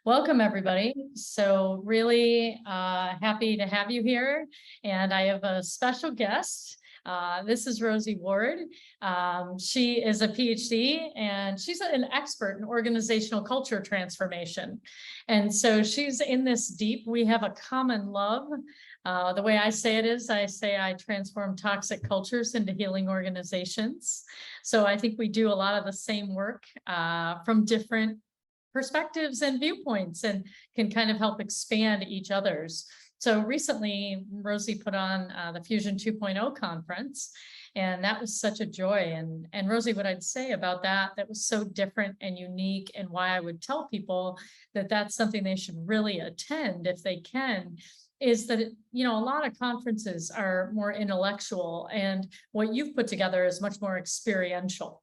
Welcome, everybody. So really happy to have you here. And I have a special guest. This is Rosie Ward. She is a PhD and she's an expert in organizational culture transformation. And so she's in this deep. We have a common love. The way I say it is, I say I transform toxic cultures into healing organizations. So I think we do a lot of the same work from different perspectives and viewpoints and can kind of help expand each other's. So recently, Rosie put on the Fusion 2.0 conference, and that was such a joy. And Rosie, what I'd say about that was so different and unique, and why I would tell people that that's something they should really attend if they can, is that, a lot of conferences are more intellectual, and what you've put together is much more experiential.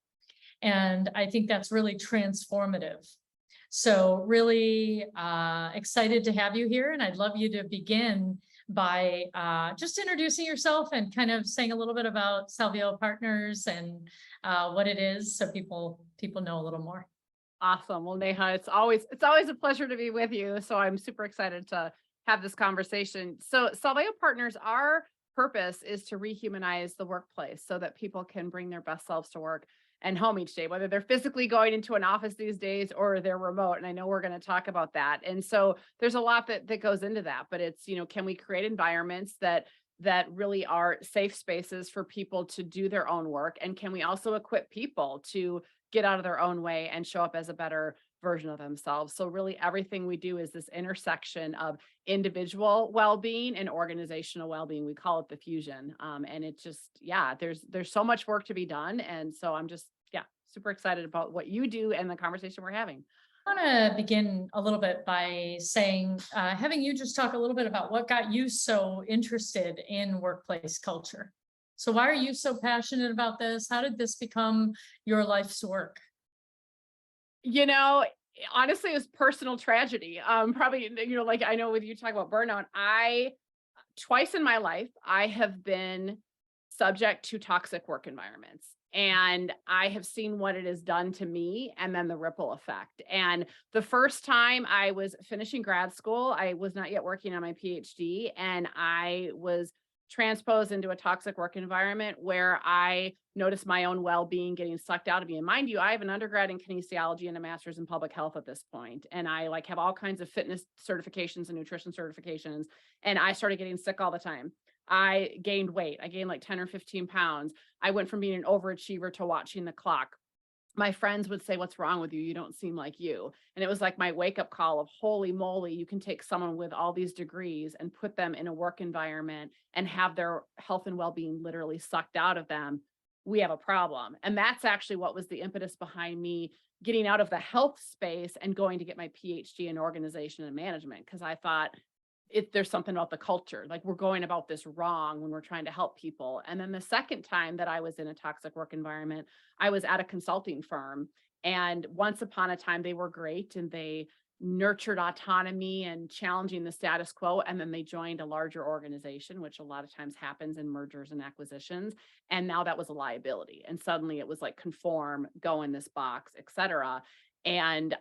And I think that's really transformative. So really excited to have you here. And I'd love you to begin by just introducing yourself and kind of saying a little bit about Salvio Partners and what it is, so people know a little more. Awesome. Well, Neha, it's always a pleasure to be with you. So I'm super excited to have this conversation. So Salvio Partners, our purpose is to rehumanize the workplace so that people can bring their best selves to work and home each day, whether they're physically going into an office these days or they're remote. And I know we're going to talk about that. And so there's a lot that goes into that, but it's, can we create environments that really are safe spaces for people to do their own work? And can we also equip people to get out of their own way and show up as a better version of themselves? So really everything we do is this intersection of individual well-being and organizational well-being. We call it the fusion. And it just, there's so much work to be done. And so I'm just, super excited about what you do and the conversation we're having. I want to begin a little bit by saying, having you just talk a little bit about what got you so interested in workplace culture. So why are you so passionate about this? How did this become your life's work? Honestly, it was personal tragedy. Probably, like I know with you talk about burnout, twice in my life, I have been subject to toxic work environments. And I have seen what it has done to me and then the ripple effect. And the first time I was finishing grad school, I was not yet working on my PhD, and I was transposed into a toxic work environment where I noticed my own well-being getting sucked out of me. And mind you, I have an undergrad in kinesiology and a master's in public health at this point. And I have all kinds of fitness certifications and nutrition certifications. And I started getting sick all the time. I gained weight. I gained like 10 or 15 pounds. I went from being an overachiever to watching the clock. My friends would say, "What's wrong with you? You don't seem like you." And it was like my wake up call of, holy moly, you can take someone with all these degrees and put them in a work environment and have their health and well-being literally sucked out of them. We have a problem. And that's actually what was the impetus behind me getting out of the health space and going to get my PhD in organization and management. Because I thought, there's something about the culture, like we're going about this wrong when we're trying to help people. And then the second time that I was in a toxic work environment, I was at a consulting firm. And once upon a time, they were great and they nurtured autonomy and challenging the status quo. And then they joined a larger organization, which a lot of times happens in mergers and acquisitions. And now that was a liability. And suddenly it was like conform, go in this box, et cetera. And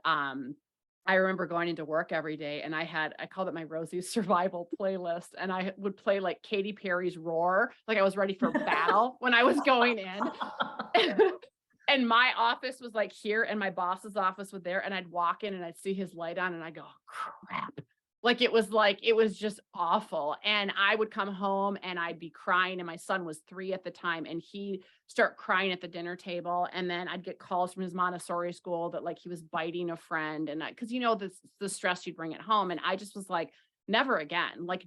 I remember going into work every day and I called it my Rosie survival playlist. And I would play like Katy Perry's Roar, like I was ready for battle when I was going in. And my office was like here and my boss's office was there. And I'd walk in and I'd see his light on and I'd go, crap. It was just awful. And I would come home and I'd be crying. And my son was 3 at the time and he'd start crying at the dinner table. And then I'd get calls from his Montessori school that like he was biting a friend. And cause the stress you'd bring at home. And I just was like, never again, like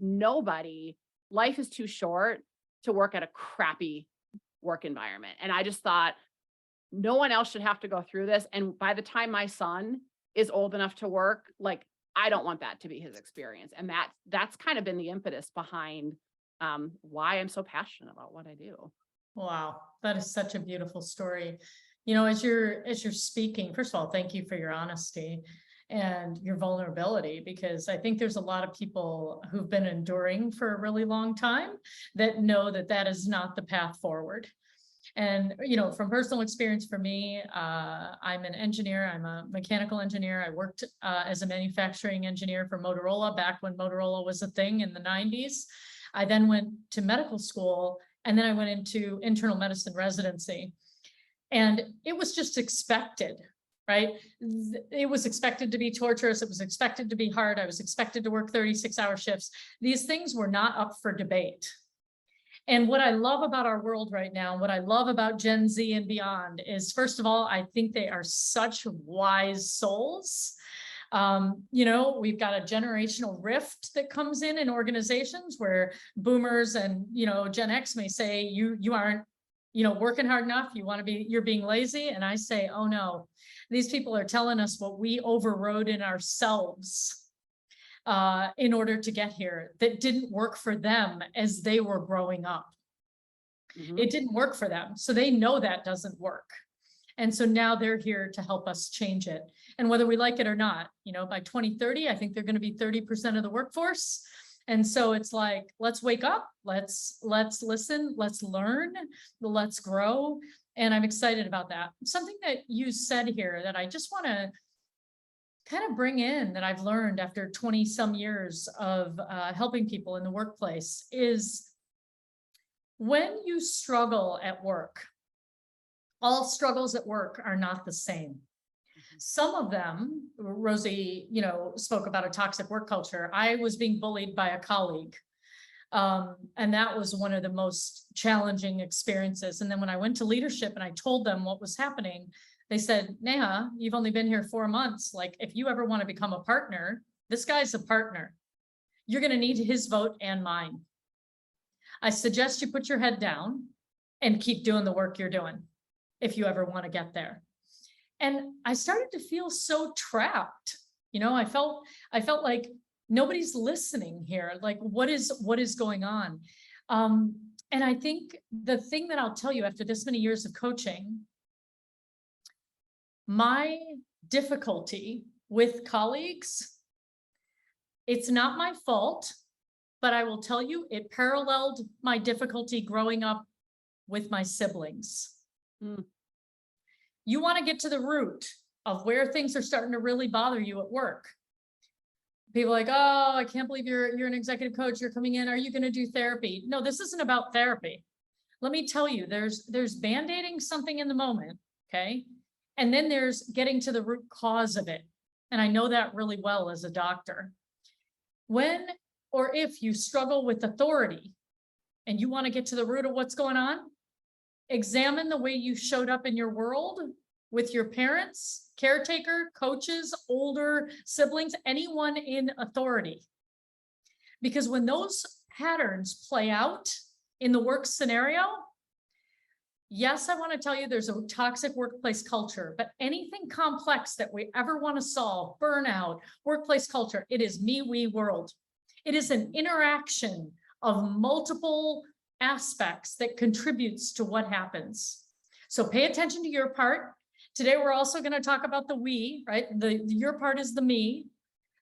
life is too short to work at a crappy work environment. And I just thought no one else should have to go through this. And by the time my son is old enough to work, like, I don't want that to be his experience. And that's kind of been the impetus behind why I'm so passionate about what I do. Wow, that is such a beautiful story. As you're speaking, first of all, thank you for your honesty and your vulnerability, because I think there's a lot of people who've been enduring for a really long time that know that that is not the path forward. And, you know, from personal experience for me, I'm an engineer. I'm a mechanical engineer. I worked as a manufacturing engineer for Motorola back when Motorola was a thing in the 90s. I then went to medical school, and then I went into internal medicine residency. And it was just expected, right? It was expected to be torturous. It was expected to be hard. I was expected to work 36-hour shifts. These things were not up for debate. And what I love about our world right now, what I love about Gen Z and beyond is, first of all, I think they are such wise souls. You know, we've got a generational rift that comes in organizations where boomers and, you know, Gen X may say, you aren't, you know, working hard enough. You're being lazy. And I say, oh no, these people are telling us what we overrode in ourselves in order to get here, that didn't work for them as they were growing up. It didn't work for them. So they know that doesn't work. And so now they're here to help us change it. And whether we like it or not, you know, by 2030, I think they're going to be 30% of the workforce. And so it's like, let's wake up, let's listen, let's learn, let's grow. And I'm excited about that. Something that you said here that I just want to kind of bring in, that I've learned after 20 some years of helping people in the workplace, is when you struggle at work, all struggles at work are not the same. Some of them, Rosie, you know, spoke about a toxic work culture. I was being bullied by a colleague. And that was one of the most challenging experiences. And then when I went to leadership and I told them what was happening, they said, Neha, you've only been here 4 months. Like, if you ever want to become a partner, this guy's a partner. You're going to need his vote and mine. I suggest you put your head down and keep doing the work you're doing if you ever want to get there. And I started to feel so trapped. You know, I felt like nobody's listening here. Like, what is going on? And I think the thing that I'll tell you after this many years of coaching, my difficulty with colleagues, it's not my fault, but I will tell you, it paralleled my difficulty growing up with my siblings. You want to get to the root of where things are starting to really bother you at work. People are like, oh, I can't believe you're an executive coach. You're coming in. Are you going to do therapy? No, this isn't about therapy. Let me tell you, there's band-aiding something in the moment. Okay. And then there's getting to the root cause of it. And I know that really well as a doctor. When or if you struggle with authority and you want to get to the root of what's going on, examine the way you showed up in your world with your parents, caretaker, coaches, older siblings, anyone in authority. Because when those patterns play out in the work scenario, yes, I want to tell you there's a toxic workplace culture, but anything complex that we ever want to solve, burnout, workplace culture, it is me, we world. It is an interaction of multiple aspects that contributes to what happens. So pay attention to your part. Today, we're also going to talk about the we, right? Your part is the me.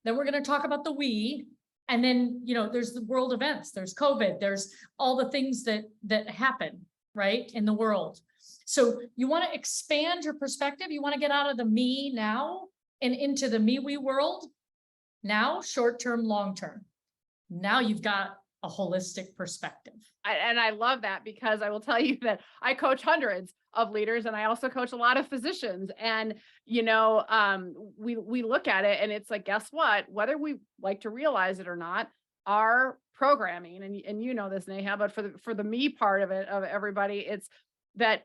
Then we're going to talk about the we. And then, you know, there's the world events, there's COVID, there's all the things that happen, right, in the world. So you want to expand your perspective. You want to get out of the me now and into the me, we world now, short-term, long-term. Now you've got a holistic perspective. And I love that, because I will tell you that I coach hundreds of leaders, and I also coach a lot of physicians. And, you know, we look at it and it's like, guess what, whether we like to realize it or not, our programming, and you know this, Neha, but for the me part of it, of everybody, it's that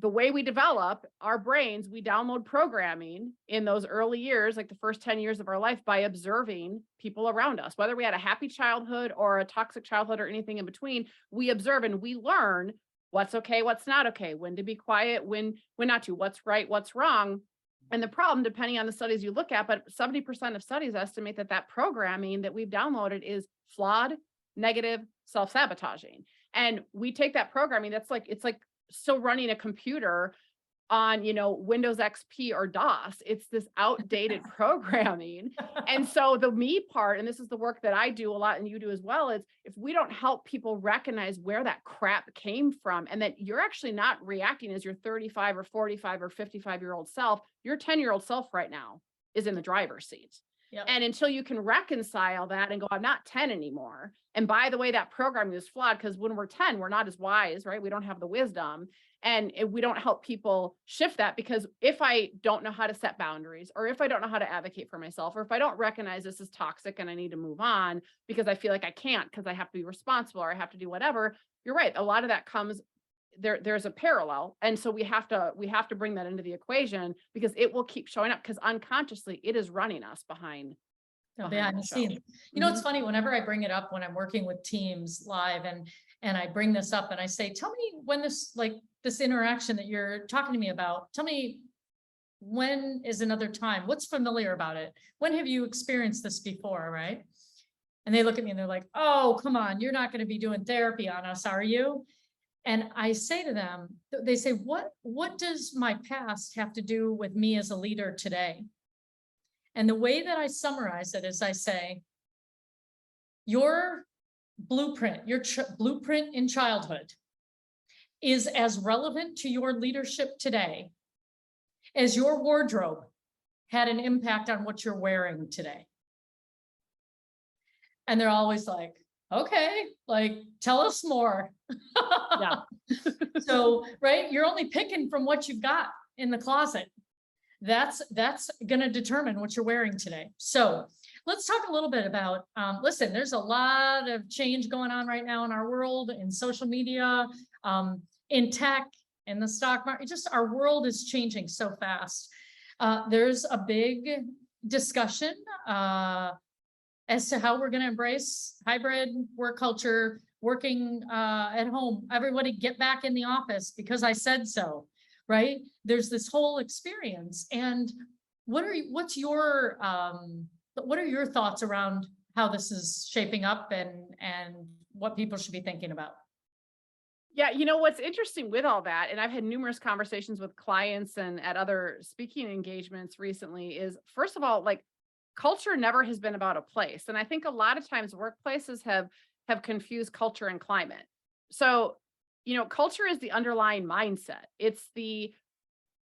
the way we develop our brains, we download programming in those early years, like the first 10 years of our life, by observing people around us, whether we had a happy childhood or a toxic childhood or anything in between. We observe and we learn what's okay, what's not okay, when to be quiet, when not to, what's right, what's wrong. And the problem, depending on the studies you look at, but 70% of studies estimate that programming that we've downloaded is flawed, negative, self-sabotaging. And we take that programming, it's like still running a computer on, Windows XP or DOS. It's this outdated programming. And so the me part, and this is the work that I do a lot and you do as well, is if we don't help people recognize where that crap came from and that you're actually not reacting as your 35 or 45 or 55-year-old self, your 10-year-old self right now is in the driver's seat. Yep. And until you can reconcile that and go, I'm not 10 anymore. And by the way, that programming is flawed because when we're 10, we're not as wise, right? We don't have the wisdom. And we don't help people shift that, because if I don't know how to set boundaries, or if I don't know how to advocate for myself, or if I don't recognize this is toxic and I need to move on because I feel like I can't because I have to be responsible or I have to do whatever, you're right. A lot of that comes there's a parallel. And so we have to bring that into the equation, because it will keep showing up, because unconsciously it is running us behind Behind the show. scenes. It's funny, whenever I bring it up when I'm working with teams live, and I bring this up and I say, tell me when this interaction that you're talking to me about, tell me when is another time, what's familiar about it? When have you experienced this before, right? And they look at me and they're like, oh, come on, you're not going to be doing therapy on us, are you? And I say to them, they say, what does my past have to do with me as a leader today? And the way that I summarize it is I say, your blueprint, blueprint in childhood is as relevant to your leadership today as your wardrobe had an impact on what you're wearing today. And they're always like, okay, tell us more. Yeah. So, right, you're only picking from what you've got in the closet. That's going to determine what you're wearing today. So let's talk a little bit about, listen, there's a lot of change going on right now in our world, in social media, in tech, in the stock market. Just our world is changing so fast. There's a big discussion as to how we're going to embrace hybrid work culture, working at home. Everybody get back in the office because I said so. Right? There's this whole experience. And what are your thoughts around how this is shaping up and what people should be thinking about? Yeah, what's interesting with all that, and I've had numerous conversations with clients and at other speaking engagements recently, is first of all, culture never has been about a place. And I think a lot of times workplaces have confused culture and climate. So culture is the underlying mindset. It's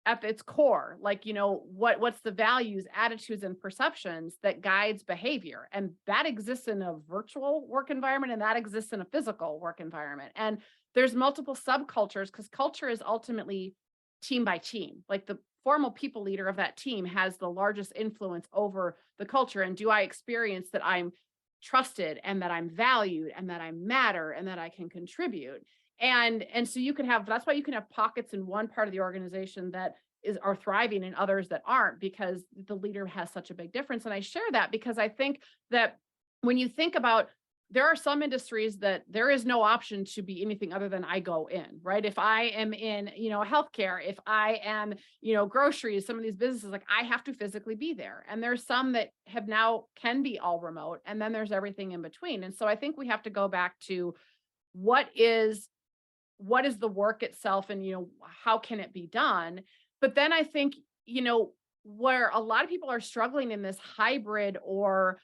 at its core, what's the values, attitudes, and perceptions that guides behavior. And that exists in a virtual work environment, and that exists in a physical work environment. And there's multiple subcultures, because culture is ultimately team by team. The formal people leader of that team has the largest influence over the culture. And do I experience that I'm trusted and that I'm valued and that I matter and that I can contribute? And so that's why you can have pockets in one part of the organization that are thriving and others that aren't, because the leader has such a big difference. And I share that because I think that when you think about, there are some industries that there is no option to be anything other than I go in, right? If I am in, healthcare, if I am, groceries, some of these businesses, I have to physically be there. And there's some that can be all remote. And then there's everything in between. And so I think we have to go back to what is the work itself, and how can it be done? But then I think where a lot of people are struggling in this hybrid or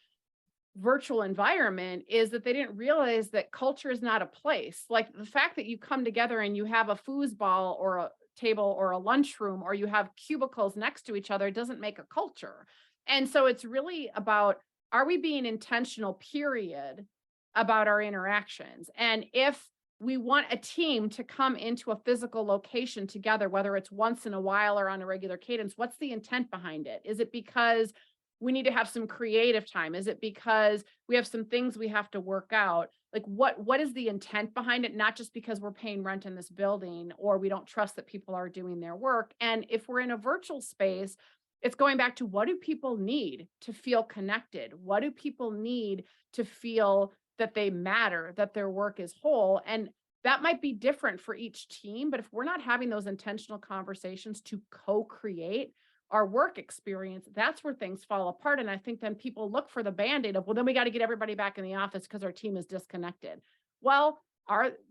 virtual environment is that they didn't realize that culture is not a place. The fact that you come together and you have a foosball or a table or a lunchroom, or you have cubicles next to each other, doesn't make a culture. And so it's really about, are we being intentional, period, about our interactions? And if we want a team to come into a physical location together, whether it's once in a while or on a regular cadence, what's the intent behind it? Is it because we need to have some creative time? Is it because we have some things we have to work out? What is the intent behind it? Not just because we're paying rent in this building or we don't trust that people are doing their work. And if we're in a virtual space, it's going back to, what do people need to feel connected? What do people need to feel that they matter, that their work is whole? And that might be different for each team, but if we're not having those intentional conversations to co-create our work experience, that's where things fall apart. And I think then people look for the Band-Aid of, well, then we got to get everybody back in the office because our team is disconnected. Well,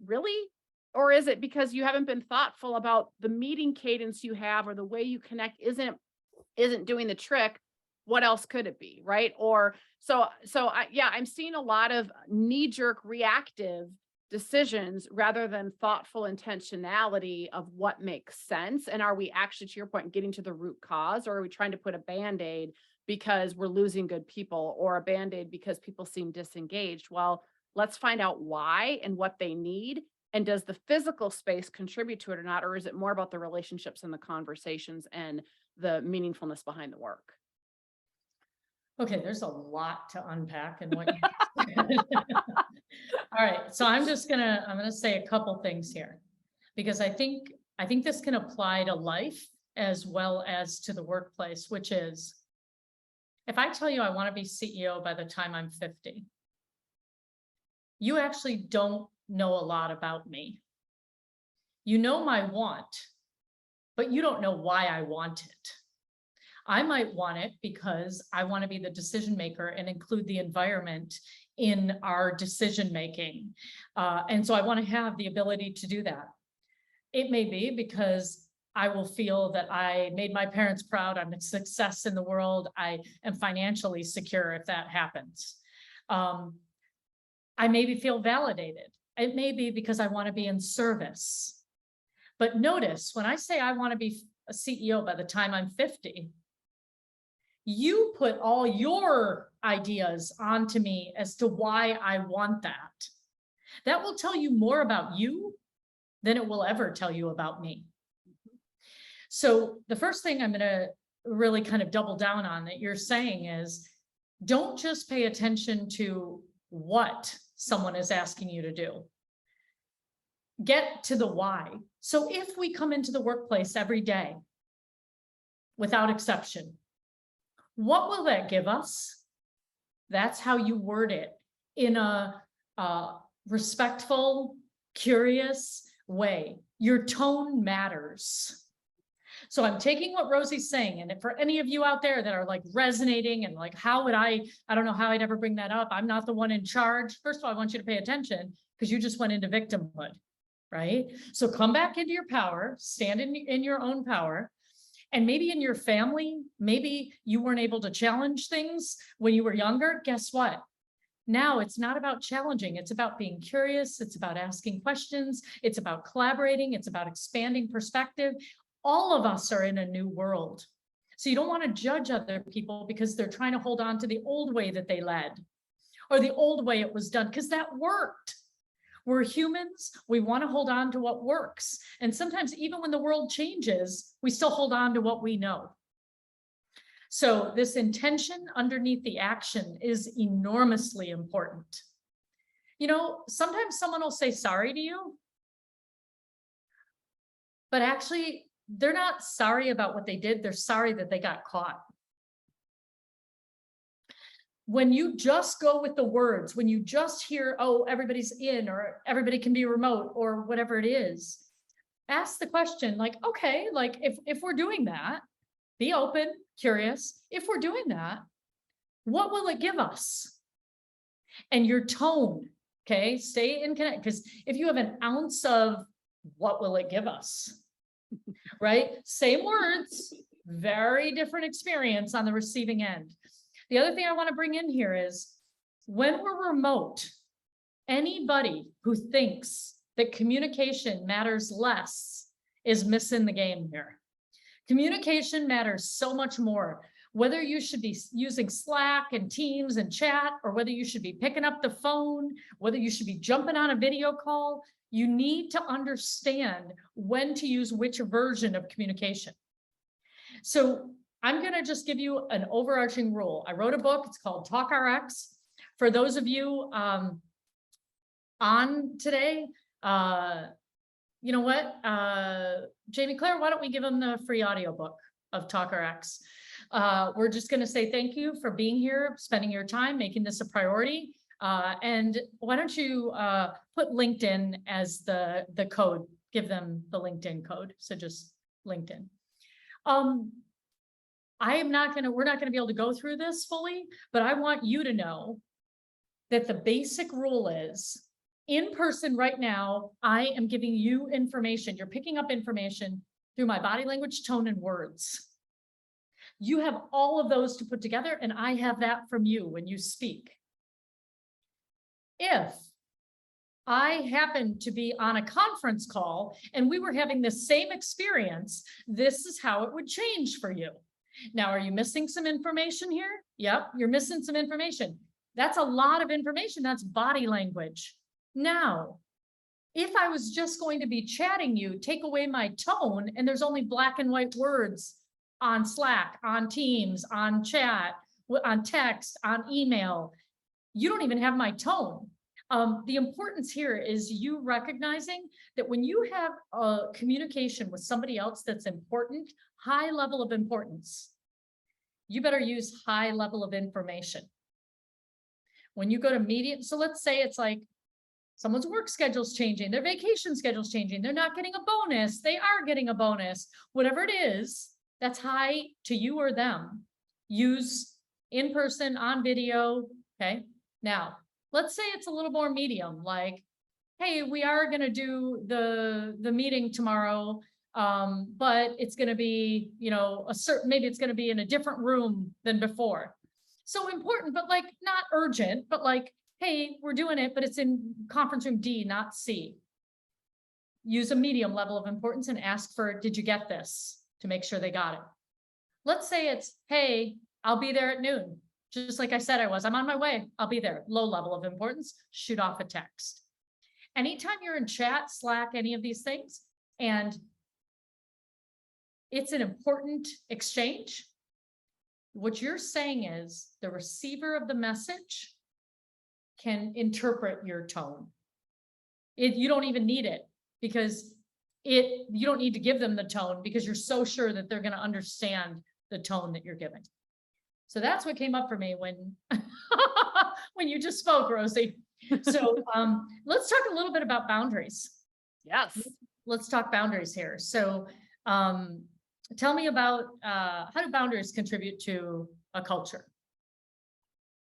really? Or is it because you haven't been thoughtful about the meeting cadence you have, or the way you connect isn't doing the trick? What else could it be, right? Or yeah, I'm seeing a lot of knee-jerk reactive decisions rather than thoughtful intentionality of what makes sense. And are we actually, to your point, getting to the root cause, or are we trying to put a band-aid because we're losing good people, or a band-aid because people seem disengaged? Well, let's find out why and what they need. And does the physical space contribute to it or not? Or is it more about the relationships and the conversations and the meaningfulness behind the work? Okay, there's a lot to unpack in what you said. All right, so I'm gonna say a couple things here, because I think this can apply to life as well as to the workplace, which is, if I tell you I want to be CEO by the time I'm 50, you actually don't know a lot about me. You know my want, but you don't know why I want it. I might want it because I want to be the decision maker and include the environment in our decision making. And so I want to have the ability to do that. It may be because I will feel that I made my parents proud. I'm a success in the world. I am financially secure if that happens. I maybe feel validated. It may be because I want to be in service. But notice, when I say I want to be a CEO by the time I'm 50, you put all your ideas onto me as to why I want that. That will tell you more about you than it will ever tell you about me. So the first thing I'm going to really kind of double down on that you're saying is, don't just pay attention to what someone is asking you to do. Get to the why. So if we come into the workplace every day, without exception, what will that give us? That's how you word it, in a respectful, curious way. Your tone matters. So I'm taking what Rosie's saying, and for any of you out there that are like resonating and like, how would I don't know how I'd ever bring that up. I'm not the one in charge. First of all, I want you to pay attention, because you just went into victimhood, right? So come back into your power, stand in your own power. And maybe in your family, maybe you weren't able to challenge things when you were younger. Guess what? Now it's not about challenging. It's about being curious. It's about asking questions. It's about collaborating. It's about expanding perspective. All of us are in a new world. So you don't want to judge other people because they're trying to hold on to the old way that they led, or the old way it was done, because that worked. We're humans. We want to hold on to what works. And sometimes even when the world changes, we still hold on to what we know. So this intention underneath the action is enormously important. You know, sometimes someone will say sorry to you, but actually they're not sorry about what they did. They're sorry that they got caught. When you just go with the words, when you just hear, oh, everybody's in, or everybody can be remote, or whatever it is, ask the question, like, okay, like if we're doing that, be open, curious. If we're doing that, what will it give us? And your tone, okay, stay in connect, because if you have an ounce of what will it give us, right? Same words, very different experience on the receiving end. The other thing I want to bring in here is, when we're remote, anybody who thinks that communication matters less is missing the game here. Communication matters so much more. Whether you should be using Slack and Teams and chat, or whether you should be picking up the phone, whether you should be jumping on a video call, you need to understand when to use which version of communication. So I'm going to just give you an overarching rule. I wrote a book. It's called Talk RX. For those of you on today, you know what? Jamie Claire, why don't we give them the free audiobook of Talk RX? We're just going to say thank you for being here, spending your time, making this a priority. And why don't you put LinkedIn as the code, give them the LinkedIn code. So just LinkedIn. we're not going to be able to go through this fully, but I want you to know that the basic rule is, In person right now, I am giving you information. You're picking up information through my body language, tone, and words. You have all of those to put together, and I have that from you when you speak. If I happened to be on a conference call and we were having the same experience, this is how it would change for you. Now, are you missing some information here? Yep, you're missing some information. That's a lot of information. That's body language. Now, if I was just going to be chatting you, take away my tone, and there's only black and white words on Slack, on Teams, on chat, on text, on email, you don't even have my tone. The importance here is you recognizing that when you have a communication with somebody else that's important, high level of importance, you better use high level of information. When you go to media, so let's say it's like someone's work schedule's changing, their vacation schedule's changing, they're not getting a bonus, they are getting a bonus, whatever it is, that's high to you or them. Use in person, on video, okay? Now, let's say it's a little more medium, like, hey, we are gonna do the meeting tomorrow, but it's gonna be, a certain, maybe it's gonna be in a different room than before. So important, but like not urgent, but like, hey, we're doing it, but it's in conference room D, not C. Use a medium level of importance and ask for, did you get this? To make sure they got it. Let's say it's, hey, I'll be there at noon. Just like I said I was, I'm on my way, I'll be there. Low level of importance, shoot off a text. Anytime you're in chat, Slack, any of these things, and it's an important exchange, what you're saying is the receiver of the message can interpret your tone. You don't even need it because you don't need to give them the tone because you're so sure that they're going to understand the tone that you're giving. So that's what came up for me when when you just spoke, Rosie. So let's talk a little bit about boundaries. Yes. Let's talk boundaries here. So tell me about how do boundaries contribute to a culture?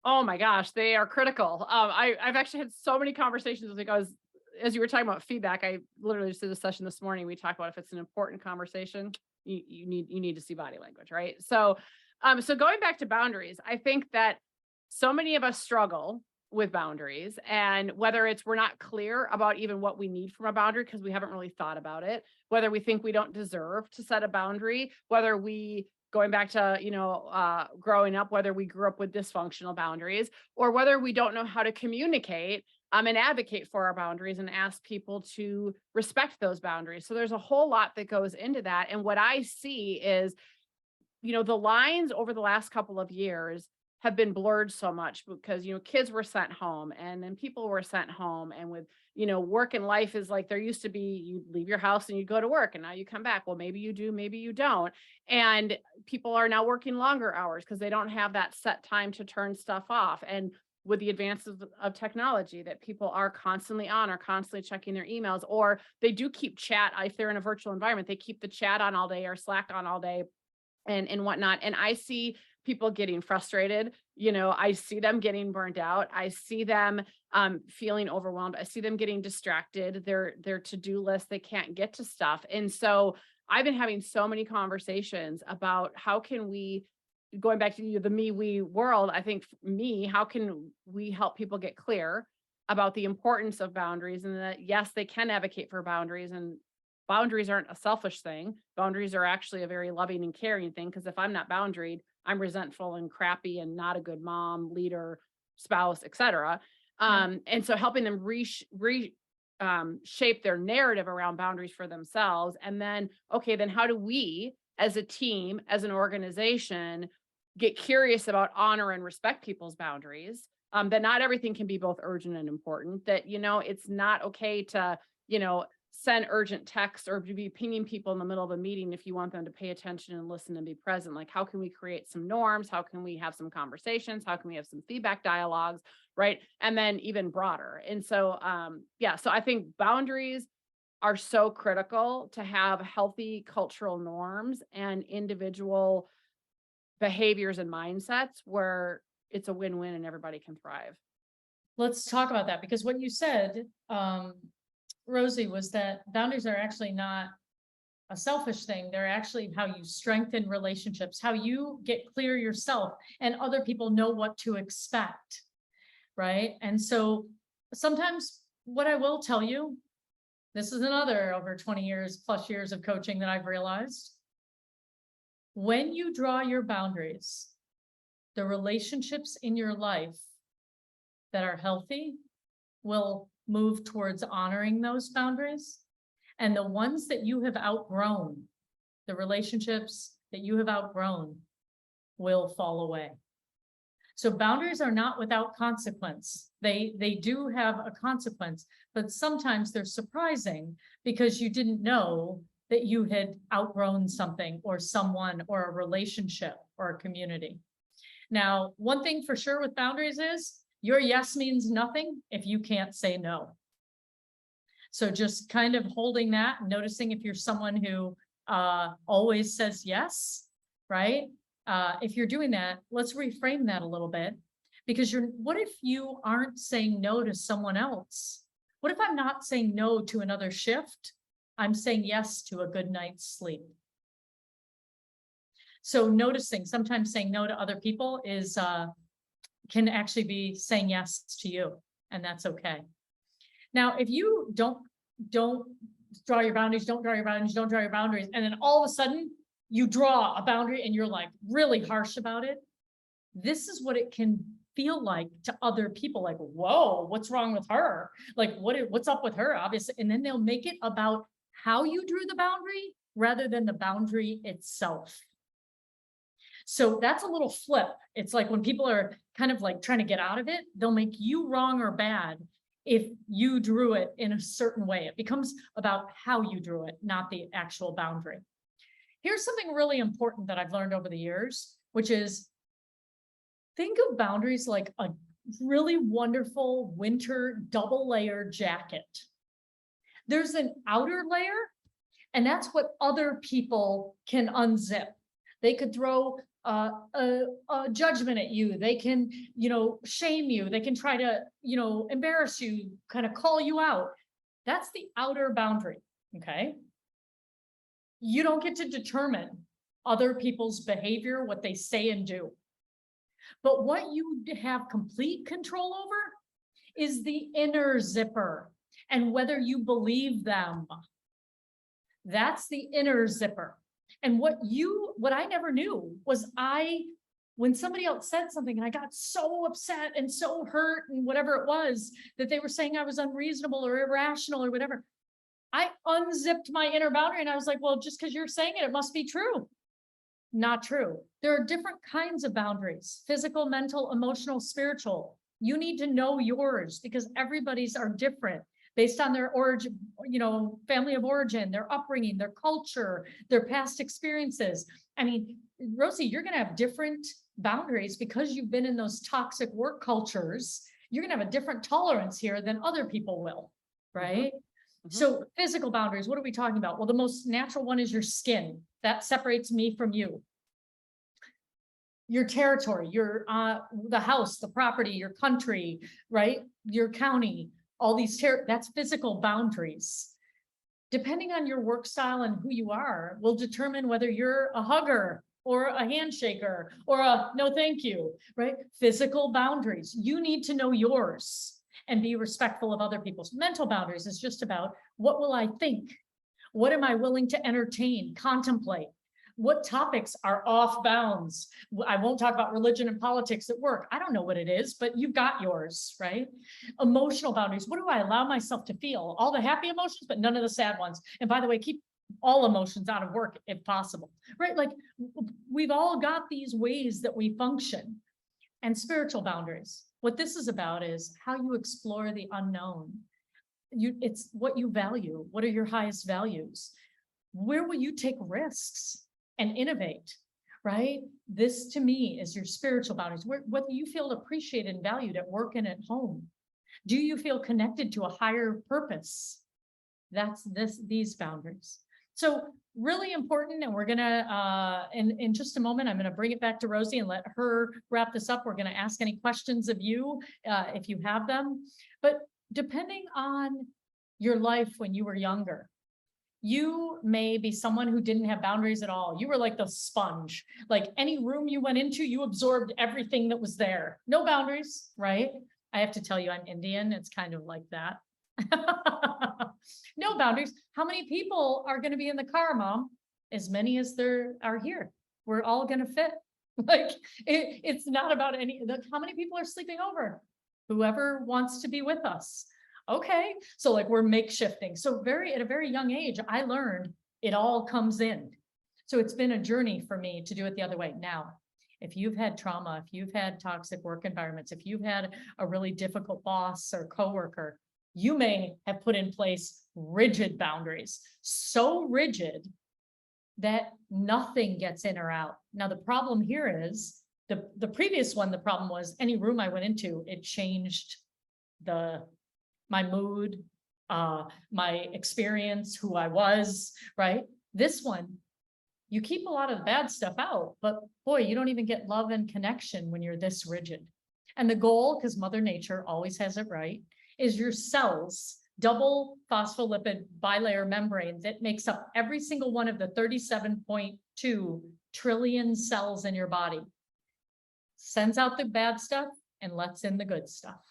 Oh my gosh, they are critical. I've actually had so many conversations with as you were talking about feedback. I literally just did a session this morning. We talked about if it's an important conversation, you need to see body language, right? So, so going back to boundaries, I think that so many of us struggle with boundaries, and whether it's we're not clear about even what we need from a boundary because we haven't really thought about it, whether we think we don't deserve to set a boundary, whether we going back to growing up, whether we grew up with dysfunctional boundaries, or whether we don't know how to communicate and advocate for our boundaries and ask people to respect those boundaries. So there's a whole lot that goes into that. And what I see is, the lines over the last couple of years have been blurred so much because, kids were sent home and then people were sent home, and with, work and life is like there used to be, you leave your house and you go to work and now you come back. Well, maybe you do, maybe you don't. And people are now working longer hours because they don't have that set time to turn stuff off. And with the advances of technology that people are constantly on, are constantly checking their emails, or they do keep chat. If they're in a virtual environment, they keep the chat on all day or Slack on all day and whatnot. And I see people getting frustrated. I see them getting burned out. I see them feeling overwhelmed. I see them getting distracted. Their to-do list, they can't get to stuff. And so I've been having so many conversations about how can we, going back to the me, we world, I think how can we help people get clear about the importance of boundaries, and that, yes, they can advocate for boundaries, and boundaries aren't a selfish thing. Boundaries are actually a very loving and caring thing. Because if I'm not boundaried, I'm resentful and crappy and not a good mom, leader, spouse, etc. And so helping them shape their narrative around boundaries for themselves. And then, okay, then how do we as a team, as an organization, get curious about honor and respect people's boundaries? That not everything can be both urgent and important, that, it's not okay to, send urgent texts or to be pinging people in the middle of a meeting if you want them to pay attention and listen and be present. Like, how can we create some norms? How can we have some conversations? How can we have some feedback dialogues? Right. And then even broader. And so, so I think boundaries are so critical to have healthy cultural norms and individual behaviors and mindsets where it's a win-win and everybody can thrive. let's talk about that, because what you said, Rosie, was that boundaries are actually not a selfish thing. They're actually how you strengthen relationships, how you get clear yourself and other people know what to expect. Right. And so sometimes what I will tell you, this is another over 20 years plus years of coaching that I've realized. When you draw your boundaries, the relationships in your life that are healthy will move towards honoring those boundaries. And the ones that you have outgrown, the relationships that you have outgrown, will fall away. So boundaries are not without consequence. They do have a consequence, but sometimes they're surprising because you didn't know that you had outgrown something or someone or a relationship or a community. Now, one thing for sure with boundaries is your yes means nothing if you can't say no. So just kind of holding that, noticing if you're someone who always says yes, right? If you're doing that, let's reframe that a little bit, because what if you aren't saying no to someone else? What if I'm not saying no to another shift? I'm saying yes to a good night's sleep. So noticing sometimes saying no to other people is can actually be saying yes to you, and that's okay. Now, if you don't draw your boundaries, don't draw your boundaries, and then all of a sudden you draw a boundary and you're like really harsh about it, this is what it can feel like to other people. Like, whoa, what's wrong with her? Like, what's up with her? Obviously, and then they'll make it about how you drew the boundary rather than the boundary itself. So that's a little flip. It's like when people are kind of like trying to get out of it, they'll make you wrong or bad if you drew it in a certain way. It becomes about how you drew it, not the actual boundary. Here's something really important that I've learned over the years, which is think of boundaries like a really wonderful winter double layer jacket. There's an outer layer, and that's what other people can unzip. They could throw a judgment at you. They can, shame you. They can try to, embarrass you, kind of call you out. That's the outer boundary. Okay. You don't get to determine other people's behavior, what they say and do. But what you have complete control over is the inner zipper and whether you believe them. That's the inner zipper. And what I never knew was when somebody else said something and I got so upset and so hurt and whatever it was that they were saying I was unreasonable or irrational or whatever, I unzipped my inner boundary and I was like, well, just because you're saying it, it must be true. Not true. There are different kinds of boundaries: physical, mental, emotional, spiritual. You need to know yours because everybody's are different based on their origin, family of origin, their upbringing, their culture, their past experiences. I mean, Rosie, you're going to have different boundaries because you've been in those toxic work cultures. You're going to have a different tolerance here than other people will, right? Mm-hmm. So physical boundaries, what are we talking about? Well, the most natural one is your skin. That separates me from you. Your territory, the house, the property, your country, right? Your county, all these that's physical boundaries. Depending on your work style and who you are, will determine whether you're a hugger or a handshaker or a no thank you, right? Physical boundaries. You need to know yours and be respectful of other people's. Mental boundaries is just about what will I think? What am I willing to entertain, contemplate? What topics are off bounds? I won't talk about religion and politics at work. I don't know what it is, but you've got yours, right? Emotional boundaries. What do I allow myself to feel? All the happy emotions, but none of the sad ones. And by the way, keep all emotions out of work if possible, right? Like we've all got these ways that we function. And spiritual boundaries. What this is about is how you explore the unknown. It's what you value. What are your highest values? Where will you take risks and innovate, right? This to me is your spiritual boundaries. Whether you feel appreciated and valued at work and at home. Do you feel connected to a higher purpose? That's these boundaries. So really important, and we're gonna, in just a moment, I'm gonna bring it back to Rosie and let her wrap this up. We're gonna ask any questions of you, if you have them. But depending on your life when you were younger, you may be someone who didn't have boundaries at all. You were like the sponge. Like any room you went into, you absorbed everything that was there. No boundaries, right? I have to tell you, I'm Indian. It's kind of like that. No boundaries. How many people are going to be in the car, Mom? As many as there are here. We're all going to fit. Like it's not about how many people are sleeping over? Whoever wants to be with us. Okay, so like we're makeshifting. So at a very young age, I learned it all comes in. So it's been a journey for me to do it the other way. Now, if you've had trauma, if you've had toxic work environments, if you've had a really difficult boss or coworker, you may have put in place rigid boundaries, so rigid that nothing gets in or out. Now, the problem here is the previous one, the problem was any room I went into, it changed my mood, my experience, who I was, right? This one, you keep a lot of the bad stuff out, but boy, you don't even get love and connection when you're this rigid. And the goal, because Mother Nature always has it right, is your cells, double phospholipid bilayer membrane that makes up every single one of the 37.2 trillion cells in your body, sends out the bad stuff and lets in the good stuff.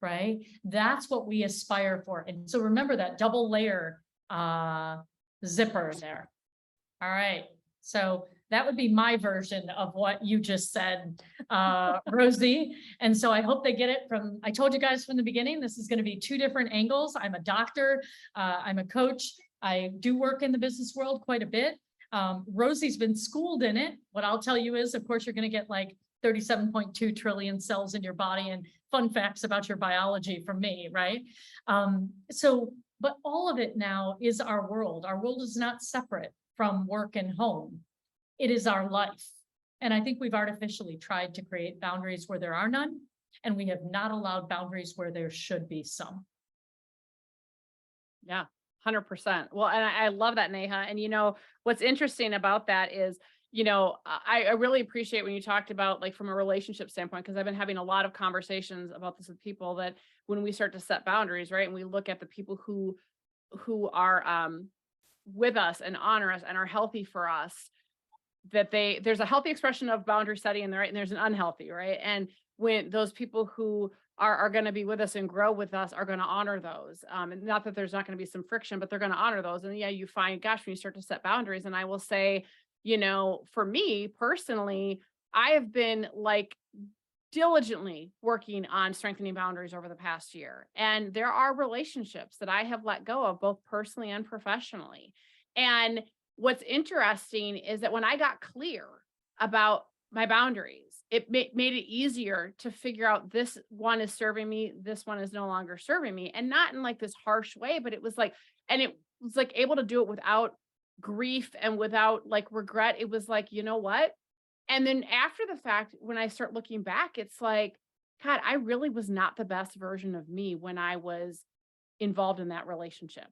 Right? That's what we aspire for. And so remember that double layer zipper there. All right. So that would be my version of what you just said, Rosie. And so I hope they get it from, I told you guys from the beginning, this is going to be two different angles. I'm a doctor. I'm a coach. I do work in the business world quite a bit. Rosie's been schooled in it. What I'll tell you is, of course, you're going to get like 37.2 trillion cells in your body and fun facts about your biology from me, right? But all of it now is our world. Our world is not separate from work and home. It is our life. And I think we've artificially tried to create boundaries where there are none, and we have not allowed boundaries where there should be some. Yeah, 100%. Well, and I love that, Neha. And what's interesting about that is, I really appreciate when you talked about like from a relationship standpoint, because I've been having a lot of conversations about this with people, that when we start to set boundaries, right, and we look at the people who are with us and honor us and are healthy for us, that there's a healthy expression of boundary setting, right, and there's an unhealthy, right? And when those people who are going to be with us and grow with us are going to honor those, and not that there's not going to be some friction, but they're going to honor those. And yeah, you find, gosh, when you start to set boundaries, and I will say, for me personally, I have been like diligently working on strengthening boundaries over the past year. And there are relationships that I have let go of, both personally and professionally. And what's interesting is that when I got clear about my boundaries, it made it easier to figure out this one is serving me, this one is no longer serving me, and not in like this harsh way, but it was like able to do it without grief and without like regret. It was like, you know what? And then after the fact, when I start looking back, it's like, God, I really was not the best version of me when I was involved in that relationship.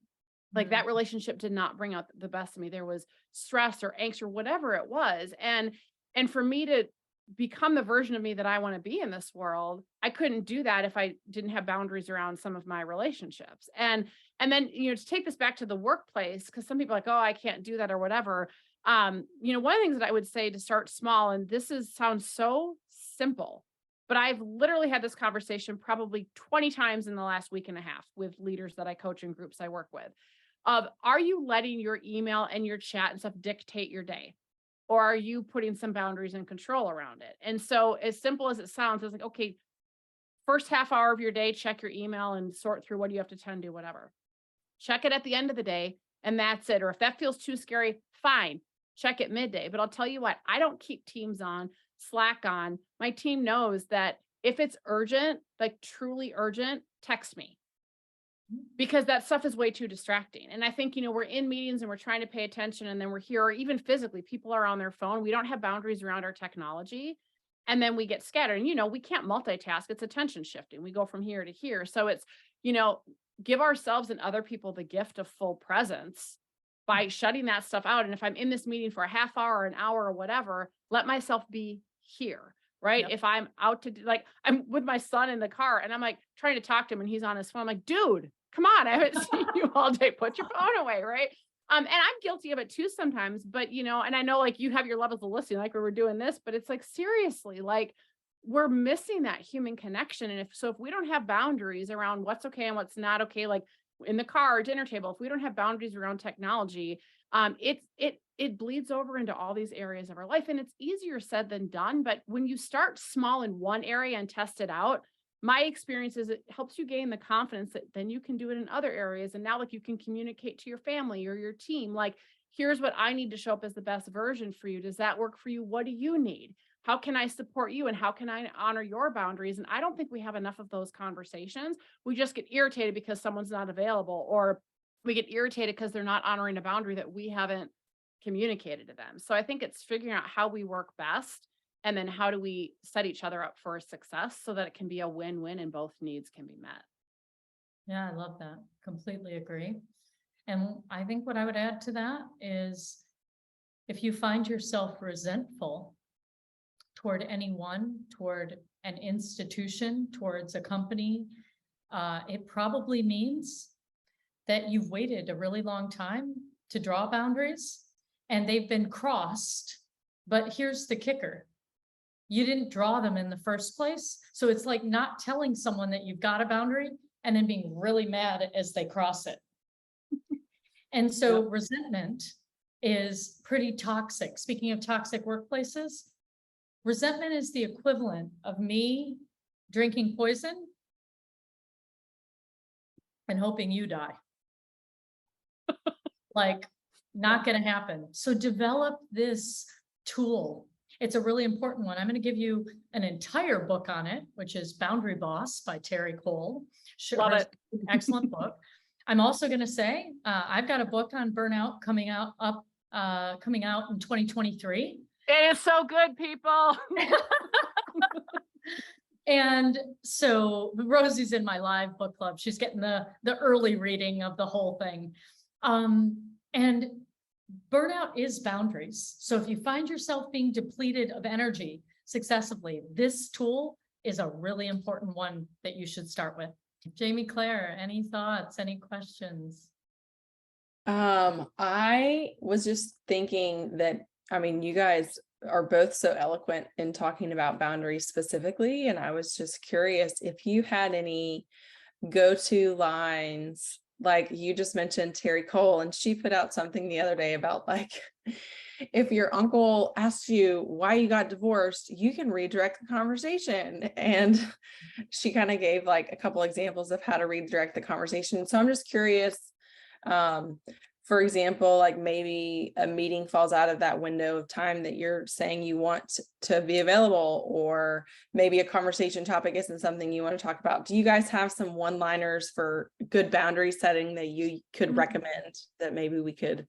Like that relationship did not bring out the best of me. There was stress or angst or whatever it was. And for me to become the version of me that I want to be in this world, I couldn't do that if I didn't have boundaries around some of my relationships. And then, to take this back to the workplace, because some people are like, oh, I can't do that or whatever. One of the things that I would say to start small, and sounds so simple, but I've literally had this conversation probably 20 times in the last week and a half with leaders that I coach and groups I work with. Are you letting your email and your chat and stuff dictate your day? Or are you putting some boundaries and control around it? And so as simple as it sounds, it's like, okay, first half hour of your day, check your email and sort through what you have to tend to, whatever. Check it at the end of the day, and that's it. Or if that feels too scary, fine, check it midday. But I'll tell you what, I don't keep Teams on, Slack on. My team knows that if it's urgent, like truly urgent, text me, because that stuff is way too distracting. And I think, we're in meetings and we're trying to pay attention, and then we're here, or even physically, people are on their phone. We don't have boundaries around our technology. And then we get scattered, and, we can't multitask. It's attention shifting. We go from here to here. So it's, give ourselves and other people the gift of full presence, by shutting that stuff out. And if I'm in this meeting for a half hour or an hour or whatever, let myself be here. Right. Yep. If I'm out to like, I'm with my son in the car and I'm like trying to talk to him and he's on his phone. I'm like, dude, come on. I haven't seen you all day. Put your phone away. Right. And I'm guilty of it too sometimes, but and I know like you have your levels of listening, like we were doing this, but it's like, seriously, like we're missing that human connection. And if we don't have boundaries around what's okay and what's not okay, like in the car or dinner table, if we don't have boundaries around technology, it bleeds over into all these areas of our life. And it's easier said than done. But when you start small in one area and test it out, my experience is it helps you gain the confidence that then you can do it in other areas. And now like you can communicate to your family or your team, like, here's what I need to show up as the best version for you. Does that work for you? What do you need? How can I support you? And how can I honor your boundaries? And I don't think we have enough of those conversations. We just get irritated because someone's not available, or we get irritated because they're not honoring a boundary that we haven't communicated to them. So I think it's figuring out how we work best and then how do we set each other up for success so that it can be a win-win and both needs can be met. Yeah, I love that. Completely agree. And I think what I would add to that is if you find yourself resentful toward anyone, toward an institution, towards a company, it probably means that you've waited a really long time to draw boundaries and they've been crossed. But here's the kicker. You didn't draw them in the first place. So it's like not telling someone that you've got a boundary and then being really mad as they cross it. And so resentment is pretty toxic. Speaking of toxic workplaces, resentment is the equivalent of me drinking poison and hoping you die. Like, not going to happen. So develop this tool. It's a really important one. I'm going to give you an entire book on it, which is Boundary Boss by Terry Cole. Love it. Excellent book. I'm also going to say, I've got a book on burnout coming out in 2023. It is so good, people. And so Rosie's in my live book club. She's getting the early reading of the whole thing. And burnout is boundaries. So if you find yourself being depleted of energy successively, this tool is a really important one that you should start with. Jamie Claire, any thoughts, any questions? I was just thinking that, I mean, you guys are both so eloquent in talking about boundaries specifically. And I was just curious if you had any go-to lines. Like you just mentioned Terry Cole, and she put out something the other day about like, if your uncle asks you why you got divorced, you can redirect the conversation. And she kind of gave like a couple examples of how to redirect the conversation. So I'm just curious, for example, like maybe a meeting falls out of that window of time that you're saying you want to be available, or maybe a conversation topic isn't something you want to talk about. Do you guys have some one-liners for good boundary setting that you could recommend that maybe we could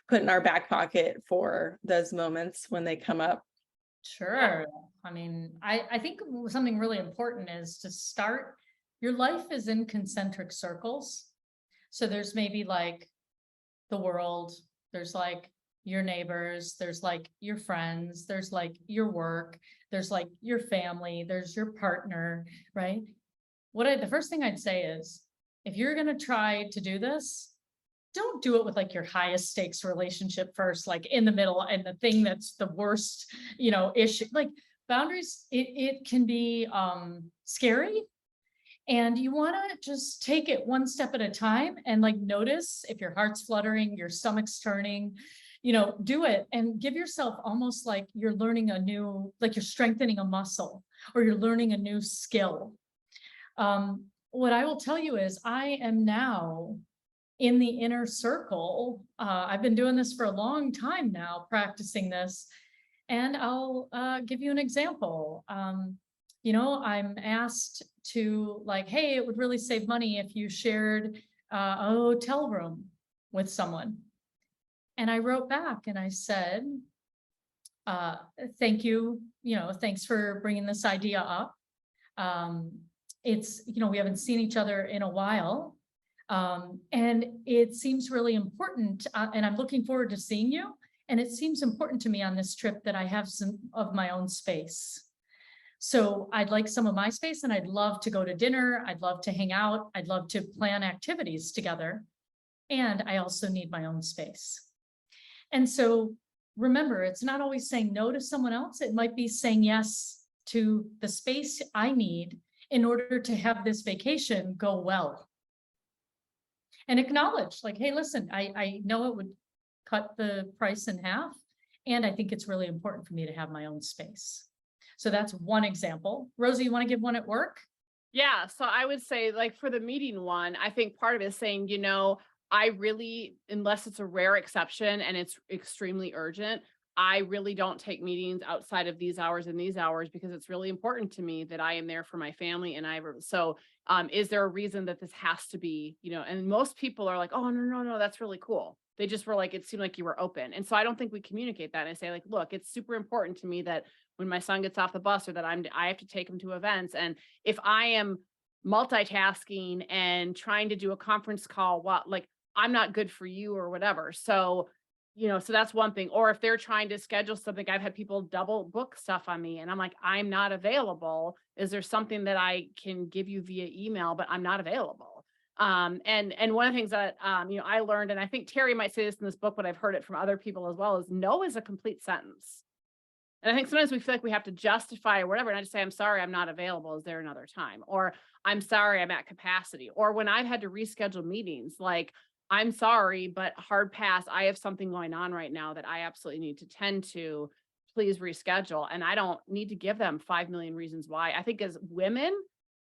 put in our back pocket for those moments when they come up? Sure. I mean, I think something really important is to start, your life is in concentric circles. So there's maybe like the world, there's like your neighbors, there's like your friends, there's like your work, there's like your family, there's your partner, right? The first thing I'd say is, if you're going to try to do this, don't do it with like your highest stakes relationship first, like in the middle, and the thing that's the worst, issue. Like boundaries, it can be scary. And you want to just take it one step at a time and like notice if your heart's fluttering, your stomach's turning, do it and give yourself almost like you're learning like you're strengthening a muscle or you're learning a new skill. What I will tell you is I am now in the inner circle. I've been doing this for a long time now, practicing this. And I'll give you an example. I'm asked to like, hey, it would really save money if you shared a hotel room with someone. And I wrote back and I said, thank you, thanks for bringing this idea up. We haven't seen each other in a while. And it seems really important, and I'm looking forward to seeing you. And it seems important to me on this trip that I have some of my own space. So I'd like some of my space, and I'd love to go to dinner. I'd love to hang out. I'd love to plan activities together. And I also need my own space. And so remember, it's not always saying no to someone else. It might be saying yes to the space I need in order to have this vacation go well. And acknowledge, like, hey, listen, I know it would cut the price in half, and I think it's really important for me to have my own space. So that's one example. Rosie, you want to give one at work? Yeah. So I would say, like, for the meeting one, I think part of it is saying, I really, unless it's a rare exception and it's extremely urgent, I really don't take meetings outside of these hours and these hours, because it's really important to me that I am there for my family. And is there a reason that this has to be, and most people are like, oh, no, that's really cool. They just were like, it seemed like you were open. And so I don't think we communicate that. And I say, like, look, it's super important to me that when my son gets off the bus, or that I have to take him to events. And if I am multitasking and trying to do a conference call, I'm not good for you or whatever. So that's one thing. Or if they're trying to schedule something, I've had people double book stuff on me, and I'm like, I'm not available. Is there something that I can give you via email, but I'm not available? And one of the things that, I learned, and I think Terry might say this in this book, but I've heard it from other people as well, is no is a complete sentence. And I think sometimes we feel like we have to justify or whatever. And I just say, I'm sorry, I'm not available. Is there another time? Or I'm sorry, I'm at capacity. Or when I've had to reschedule meetings, like, I'm sorry, but hard pass. I have something going on right now that I absolutely need to tend to. Please reschedule. And I don't need to give them 5 million reasons why. I think as women,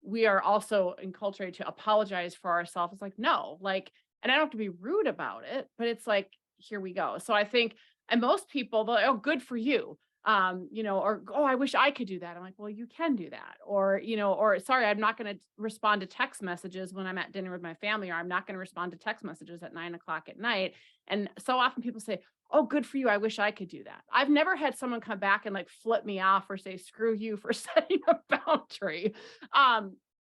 we are also enculturated to apologize for ourselves. It's like, no, and I don't have to be rude about it, but it's like, here we go. So I think, and most people, they're like, oh, good for you. Or, oh, I wish I could do that. I'm like, well, you can do that. Or, or sorry, I'm not going to respond to text messages when I'm at dinner with my family, or I'm not going to respond to text messages at 9:00 at night. And so often people say, oh, good for you. I wish I could do that. I've never had someone come back and flip me off or say, screw you for setting a boundary.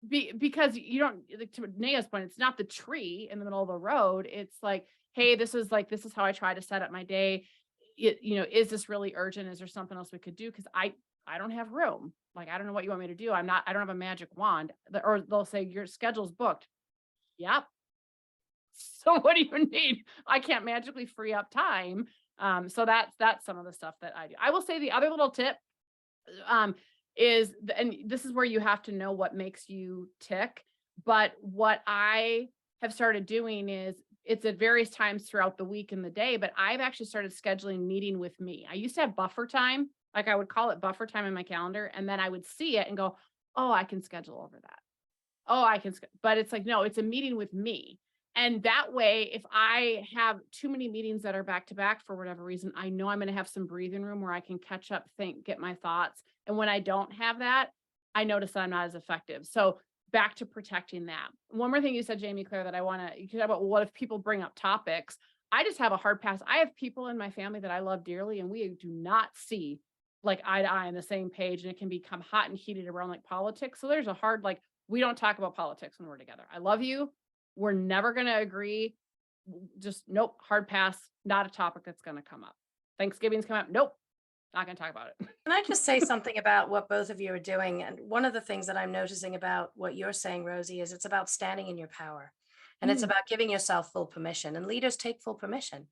Because you don't, to Nea's point, it's not the tree in the middle of the road. It's like, hey, this is how I try to set up my day. Is this really urgent? Is there something else we could do? Because I don't have room. I don't know what you want me to do. I don't have a magic wand. Or they'll say, your schedule's booked. Yep. So what do you need? I can't magically free up time. So that's some of the stuff that I do. I will say the other little tip is, and this is where you have to know what makes you tick. But what I have started doing is, it's at various times throughout the week and the day, but I've actually started scheduling meeting with me. I used to have buffer time. I would call it buffer time in my calendar, and then I would see it and go, oh, I can schedule over that. Oh, but it's like, no, it's a meeting with me. And that way, if I have too many meetings that are back to back for whatever reason, I know I'm going to have some breathing room where I can catch up, think, get my thoughts. And when I don't have that, I notice that I'm not as effective. So back to protecting that. One more thing you said, Jamie Claire, that you could talk about, what if people bring up topics? I just have a hard pass. I have people in my family that I love dearly, and we do not see eye to eye on the same page, and it can become hot and heated around politics. So there's a hard, we don't talk about politics when we're together. I love you. We're never going to agree. Just nope, hard pass. Not a topic that's going to come up. Thanksgiving's come up. Nope. Not going to talk about it. Can I just say something about what both of you are doing? And one of the things that I'm noticing about what you're saying, Rosie, is it's about standing in your power, and it's about giving yourself full permission. And leaders take full permission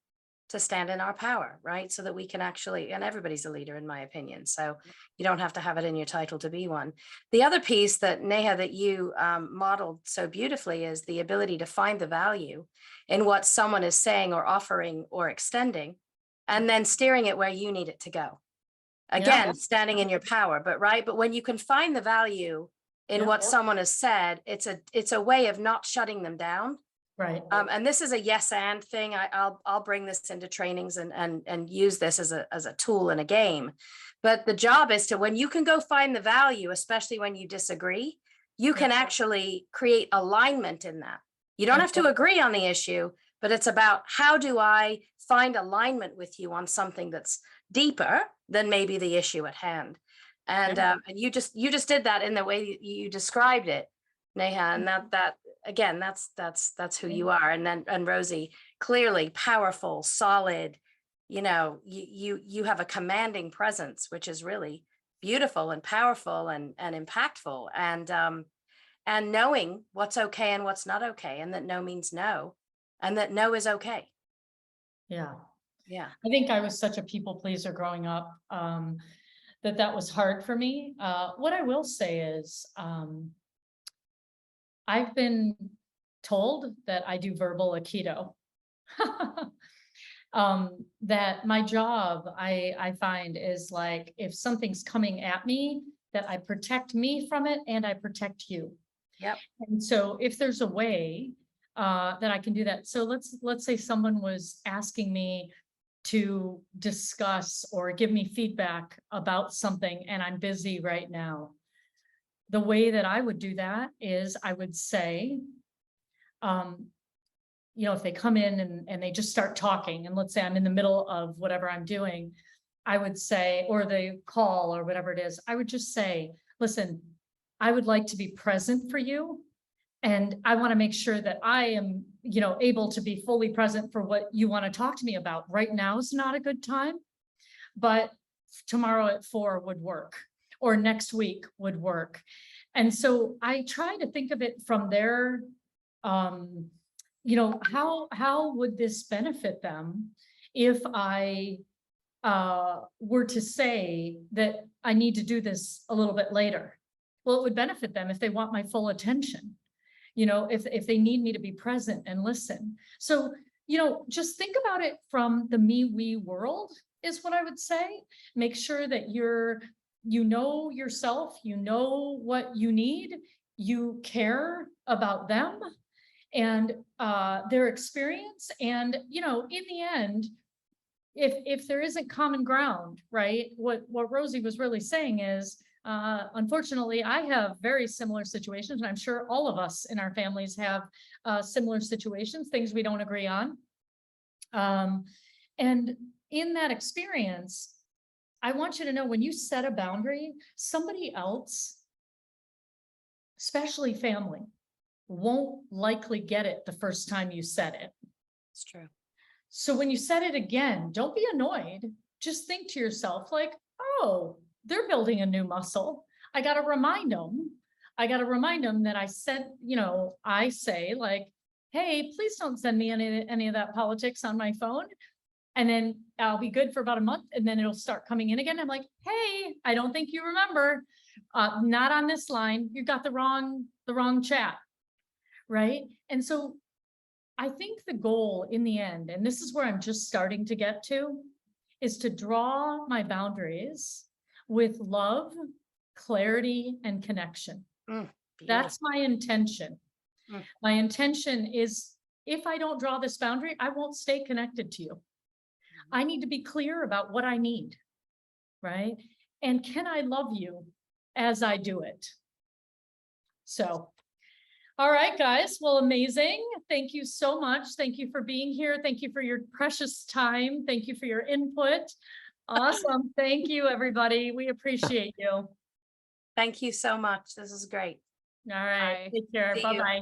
to stand in our power, right? So that we can actually, and everybody's a leader, in my opinion. So you don't have to have it in your title to be one. The other piece that Neha, that you modeled so beautifully, is the ability to find the value in what someone is saying or offering or extending, and then steering it where you need it to go. Again, standing in your power, but when you can find the value in what someone has said, it's a way of not shutting them down. Right. And this is a yes and thing. I'll bring this into trainings and use this as a tool in a game. But the job is to, when you can go find the value, especially when you disagree, you can actually create alignment in that. You don't have to agree on the issue, but it's about, how do I find alignment with you on something that's deeper than maybe the issue at hand. And you just did that in the way you described it, Neha, and that again, that's who you are. And Rosie, clearly powerful, solid, you have a commanding presence, which is really beautiful and powerful and impactful. And knowing what's okay and what's not okay, and that no means no, and that no is okay. Yeah. Yeah. I think I was such a people pleaser growing up, that was hard for me. What I will say is, I've been told that I do verbal aikido. That my job, I find, is like, if something's coming at me, that I protect me from it and I protect you. Yep. And so if there's a way that I can do that. So let's say someone was asking me to discuss or give me feedback about something and I'm busy right now. The way that I would do that is I would say, if they come in and they just start talking, and let's say I'm in the middle of whatever I'm doing, I would say, or they call or whatever it is, I would just say, listen, I would like to be present for you. And I want to make sure that I am, able to be fully present for what you want to talk to me about. Right now is not a good time, but tomorrow at 4 would work, or next week would work. And so I try to think of it from their, how would this benefit them if I were to say that I need to do this a little bit later? Well, it would benefit them if they want my full attention, if they need me to be present and listen. So, just think about it from the me, we world is what I would say. Make sure that you know yourself, you know what you need, you care about them and their experience. And, in the end, if there isn't common ground, right, what Rosie was really saying is, unfortunately, I have very similar situations, and I'm sure all of us in our families have similar situations, things we don't agree on. And in that experience, I want you to know, when you set a boundary, somebody else, especially family, won't likely get it the first time you set it. It's true. So when you set it again, don't be annoyed. Just think to yourself, like, oh, they're building a new muscle. I got to remind them. That I said, I say, like, hey, please don't send me any of that politics on my phone. And then I'll be good for about a month, and then it'll start coming in again. I'm like, hey, I don't think you remember. Not on this line. You got the wrong chat. Right. And so I think the goal in the end, and this is where I'm just starting to get to, is to draw my boundaries with love, clarity, and connection. That's my intention. My intention is, if I don't draw this boundary, I won't stay connected to you. I need to be clear about what I need, right? And can I love you as I do it? So, all right, guys. Well, amazing. Thank you so much. Thank you for being here. Thank you for your precious time. Thank you for your input. Awesome. Thank you, everybody. We appreciate you. Thank you so much. This is great. All right. Bye. Take care. See you. Bye-bye.